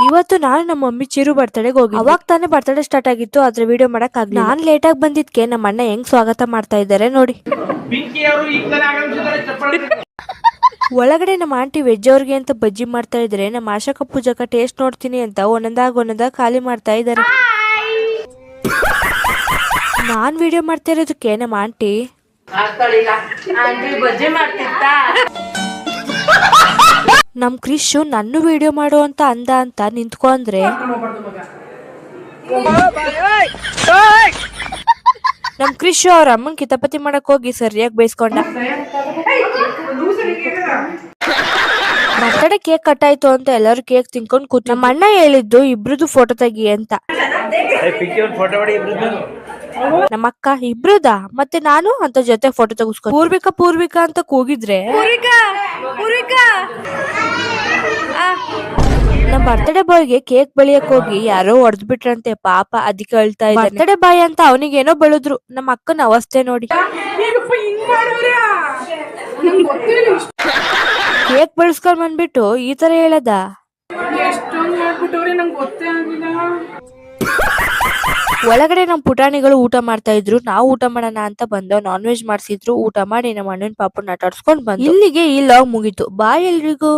ಇವತ್ತು ನಾನು ನಮ್ಮ ಮಮ್ಮಿ ಚಿರು ಬರ್ತಡೆಗೆ ಹೋಗಿ ಅವಾಗ ತಾನೇ ಬರ್ತಡೆ ಸ್ಟಾರ್ಟ್ ಆಗಿತ್ತು. ಅದ್ರ ವಿಡಿಯೋ ಮಾಡಕ್ ಆಗ್ಲಿ. ನಾನ್ ಲೇಟ್ ಆಗಿ ಬಂದಿದ್ಕೆ ನಮ್ಮ ಅಣ್ಣ ಹೆಂಗ್ ಸ್ವಾಗತ ಮಾಡ್ತಾ ಇದ್ದಾರೆ ನೋಡಿ. ಒಳಗಡೆ ನಮ್ಮ ಆಂಟಿ ವೆಜ್ ಅವ್ರಿಗೆ ಅಂತ ಬಜ್ಜಿ ಮಾಡ್ತಾ ಇದ್ರೆ ನಮ್ಮ ಆಶಕ ಪೂಜಕ ಟೇಸ್ಟ್ ನೋಡ್ತೀನಿ ಅಂತ ಒಂದೊಂದಾಗ ಖಾಲಿ ಮಾಡ್ತಾ ಇದ್ದಾರೆ. ನಾನ್ ವಿಡಿಯೋ ಮಾಡ್ತಾ ಇರೋದಕ್ಕೆ ನಮ್ಮ ಆಂಟಿ ನಮ್ ಕ್ರಿಶು ನನ್ನ ವಿಡಿಯೋ ಮಾಡು ಅಂತ ಅಂದ ಅಂತ ನಿಂತ್ಕೊಂಡ್ರೆ ನಮ್ ಕ್ರಿಶು ಅವ್ರ ಅಮ್ಮನ್ ಕಿತಾಪತಿ ಮಾಡಕ್ ಹೋಗಿ ಸರಿಯಾಗಿ ಬೈಸ್ಕೊಂಡ. ಬರ್ತಡೆ ಕೇಕ್ ಕಟ್ ಆಯ್ತು ಅಂತ ಎಲ್ಲರೂ ಕೇಕ್ ತಿನ್ಕೊಂಡ್ ಕೂತ್. ನಮ್ಮ ಅಣ್ಣ ಹೇಳಿದ್ದು ಇಬ್ರದ್ದು ಫೋಟೋ ತೆಗಿ ಅಂತ. ನಮ್ಮ ಅಕ್ಕ ಇಬ್ರುದಾ ಮತ್ತೆ ನಾನು ಅಂತ ಜೊತೆ ಫೋಟೋ ತೆಗಿಸ್ಕೊ. ಪೂರ್ವಿಕಾ ಅಂತ ಕೂಗಿದ್ರೆ ನಮ್ ಬರ್ತಡೇ ಬಾಯ್ಗೆ ಕೇಕ್ ಬೆಳಿಯಕ್ ಹೋಗಿ ಯಾರೋ ಹೊಡೆದ್ ಬಿಟ್ರಂತೆ. ಪಾಪ ಅದಕ್ಕೆ ಅಳ್ತಾ ಇದ್ದ. ಬರ್ತಡೇ ಬಾಯ್ ಅಂತ ಅವನಿಗೇನೋ ಬೆಳೆದ್ರು. ನಮ್ಮ ಅಕ್ಕನ ಅವಸ್ಥೆ ನೋಡಿ. ಕೇಕ್ ಬೆಳೆಸ್ಕೊಂಡ್ ಬಂದ್ಬಿಟ್ಟು ಈ ತರ ಹೇಳದ. ಒಳಗಡೆ ನಮ್ ಪುಟಾಣಿಗಳು ಊಟ ಮಾಡ್ತಾ ಇದ್ರು. ನಾವು ಊಟ ಮಾಡೋಣ ಅಂತ ಬಂದೋ. Non veg ಮಾಡ್ಸಿದ್ರು. ಊಟ ಮಾಡಿ ನಮ್ಮ ಅಣ್ಣನ ಪಾಪನ ಆಟಾಡ್ಸ್ಕೊಂಡ್ ಬಂದು ಇಲ್ಲಿಗೆ ಈ ಲಾಗ್ ಮುಗೀತು. ಬಾಯ್ ಎಲ್ರಿಗೂ.